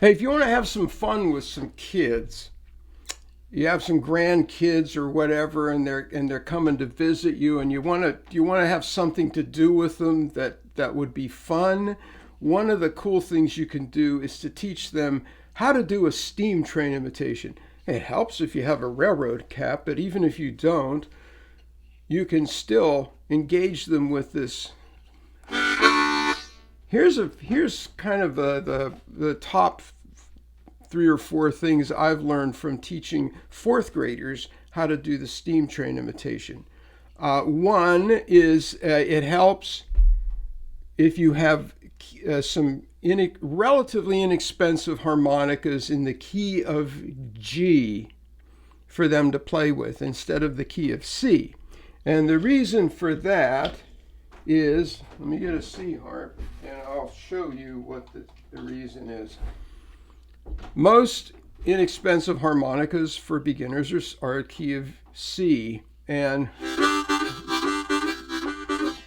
Hey, if you want to have some fun with some kids, you have some grandkids or whatever, and they're coming to visit you, and you want to have something to do with them that would be fun. One of the cool things you can do is to teach them how to do a steam train imitation. It helps if you have a railroad cap, but even if you don't, you can still engage them with this. Here's kind of the top 3 or 4 things I've learned from teaching fourth graders how to do the steam train imitation. One is it helps if you have some relatively inexpensive harmonicas in the key of G for them to play with instead of the key of C. And the reason for that is, let me get a C harp and I'll show you what the reason is. Most inexpensive harmonicas for beginners are a key of C, and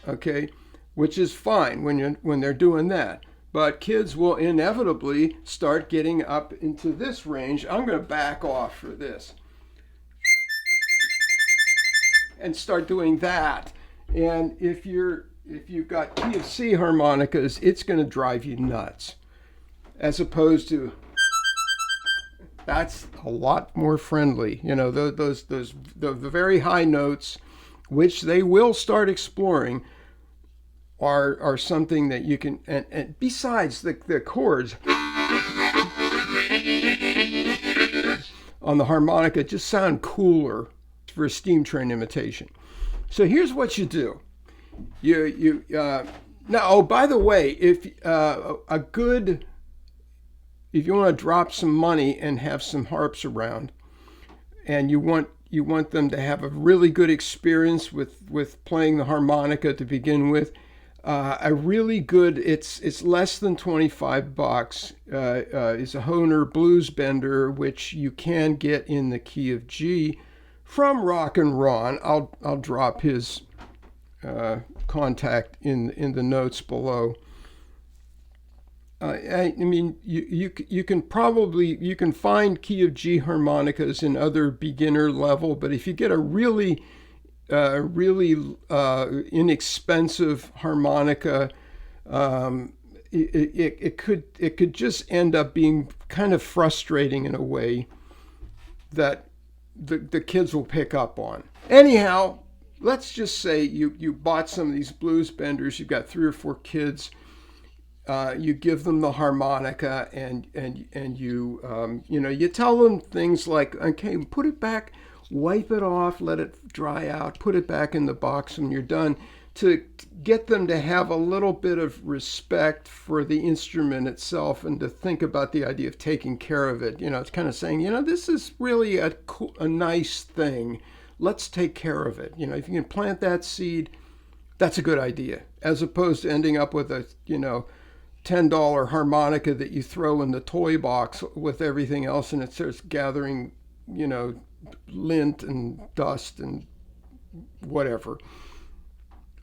okay, which is fine when they're doing that. But kids will inevitably start getting up into this range. I'm going to back off for this and start doing that. And if you've got key of C harmonicas, it's going to drive you nuts. As opposed to, that's a lot more friendly. You know, the very high notes, which they will start exploring, are something that you can, and besides the chords on the harmonica just sound cooler for a steam train imitation. So here's what you do. Now, oh, by the way, if you want to drop some money and have some harps around, and you want them to have a really good experience with playing the harmonica to begin with, a really good, it's less than $25, is a Hohner Blues Bender, which you can get in the key of G from Rock and Ron. I'll drop his contact in the notes below. I mean, you can find key of G harmonicas in other beginner level, but if you get a really inexpensive harmonica, it could just end up being kind of frustrating in a way that the kids will pick up on. Anyhow, let's just say you bought some of these blues benders. You've got 3 or 4 kids. You give them the harmonica, and you tell them things like, okay, put it back, wipe it off, let it dry out, put it back in the box when you're done, to get them to have a little bit of respect for the instrument itself and to think about the idea of taking care of it. It's kind of saying, this is really a nice thing. Let's take care of it. If you can plant that seed, that's a good idea, as opposed to ending up with a, $10 harmonica that you throw in the toy box with everything else, and it starts gathering, lint and dust and whatever.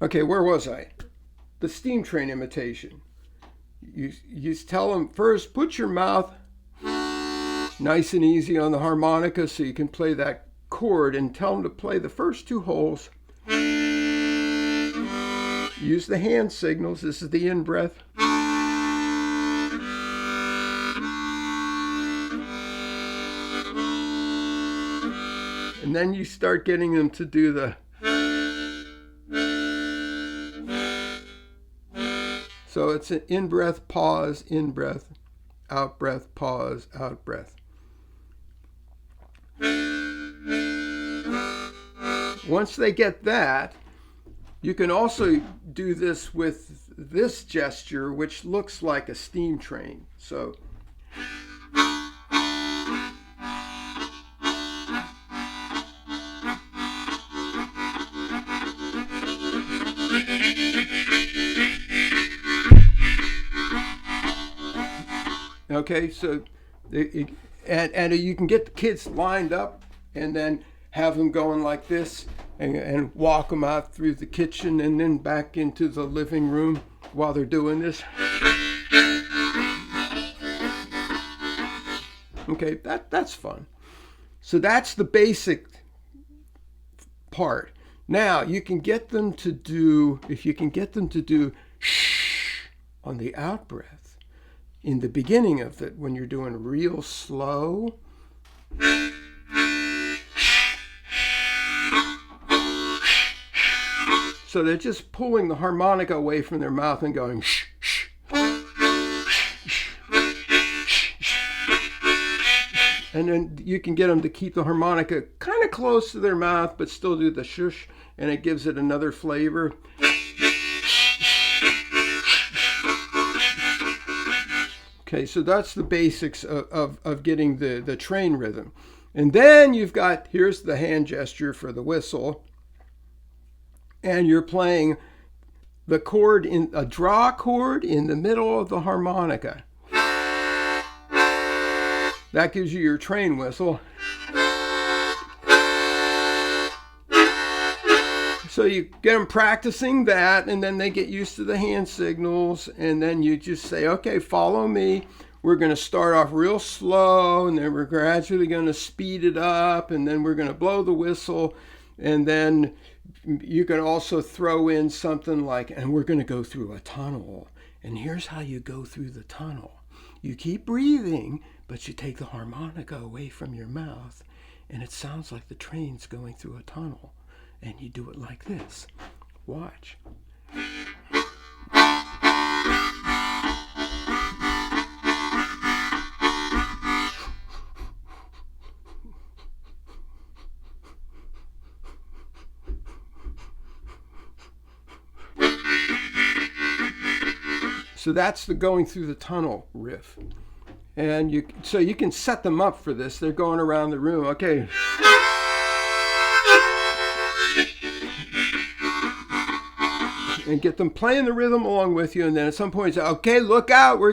Okay, where was I? The steam train imitation. You tell them first, put your mouth nice and easy on the harmonica so you can play that chord, and tell them to play the first 2 holes. Use the hand signals. This is the in breath. And then you start getting them to do the. So it's an in-breath, pause, in-breath, out-breath, pause, out-breath. Once they get that, you can also do this with this gesture, which looks like a steam train. So. Okay, so and you can get the kids lined up and then have them going like this and walk them out through the kitchen and then back into the living room while they're doing this. Okay, that's fun. So that's the basic part. Now you can get them to do, if you can get them to do shh on the out breath in the beginning of it, when you're doing real slow. So they're just pulling the harmonica away from their mouth and going shh, shh. And then you can get them to keep the harmonica kind of close to their mouth, but still do the shush, and it gives it another flavor. Okay, so that's the basics of getting the train rhythm. And then you've got, here's the hand gesture for the whistle. And you're playing the chord, in a draw chord in the middle of the harmonica. That gives you your train whistle. So you get them practicing that, and then they get used to the hand signals, and then you just say, okay, follow me. We're going to start off real slow, and then we're gradually going to speed it up, and then we're going to blow the whistle, and then you can also throw in something like, and we're going to go through a tunnel, and here's how you go through the tunnel. You keep breathing, but you take the harmonica away from your mouth, and it sounds like the train's going through a tunnel. And you do it like this. Watch. So that's the going through the tunnel riff. And so you can set them up for this. They're going around the room. Okay. And get them playing the rhythm along with you, and then at some point say, okay, look out, we're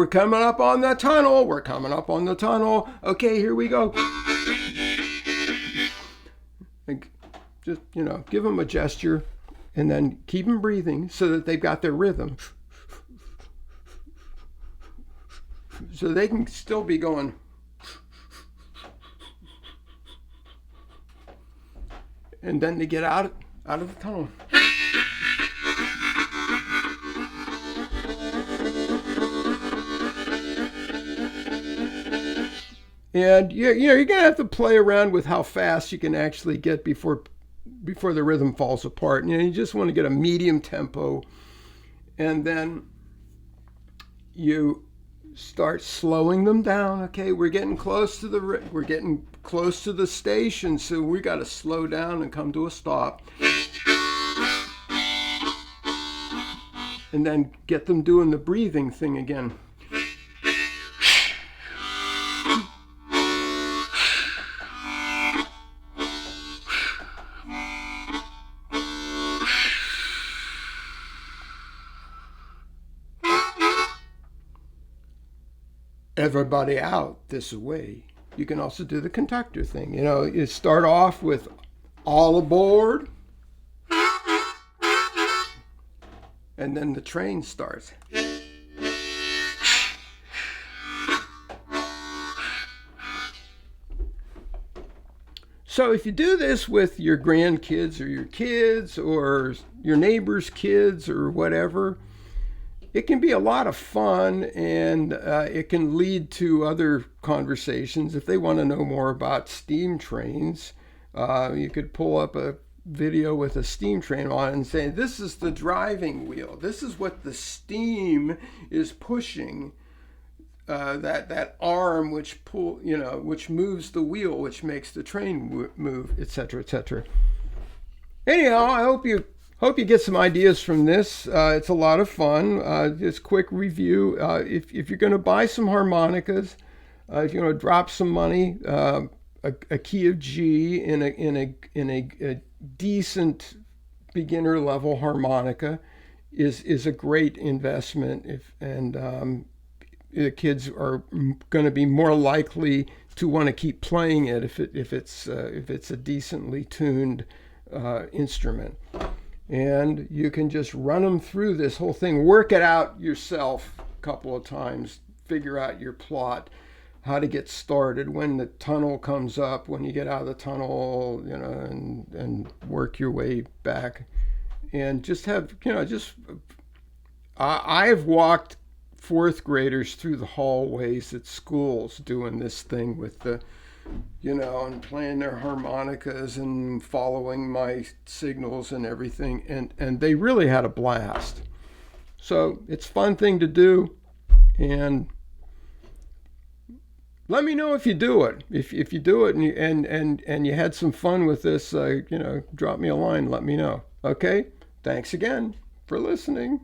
coming up on the tunnel. We're coming up on the tunnel. Okay, here we go. And just, give them a gesture, and then keep them breathing so that they've got their rhythm. So they can still be going. And then they get out of the tunnel. And you're going to have to play around with how fast you can actually get before the rhythm falls apart. You just want to get a medium tempo, and then you start slowing them down. Okay, we're getting close to the station, so we got to slow down and come to a stop. And then get them doing the breathing thing again. Everybody out this way. You can also do the conductor thing. You start off with all aboard, and then the train starts. So if you do this with your grandkids or your kids or your neighbor's kids or whatever, it can be a lot of fun, and it can lead to other conversations. If they want to know more about steam trains, you could pull up a video with a steam train on it and say, this is the driving wheel. This is what the steam is pushing, that arm which which moves the wheel, which makes the train move, etc., etc. Anyhow, I hope you get some ideas from this. It's a lot of fun. Just quick review. If you're going to buy some harmonicas, if you want to drop some money, a key of G in a decent beginner level harmonica is a great investment. The kids are going to be more likely to want to keep playing it if it's a decently tuned instrument. And you can just run them through this whole thing, work it out yourself a couple of times, figure out your plot. how to get started, when the tunnel comes up, when you get out of the tunnel, and work your way back, and just have, just I've walked fourth graders through the hallways at schools doing this thing with and playing their harmonicas and following my signals and everything, and they really had a blast. So it's a fun thing to do, and let me know if you do it. If you do it and you had some fun with this, drop me a line. Let me know. Okay. Thanks again for listening.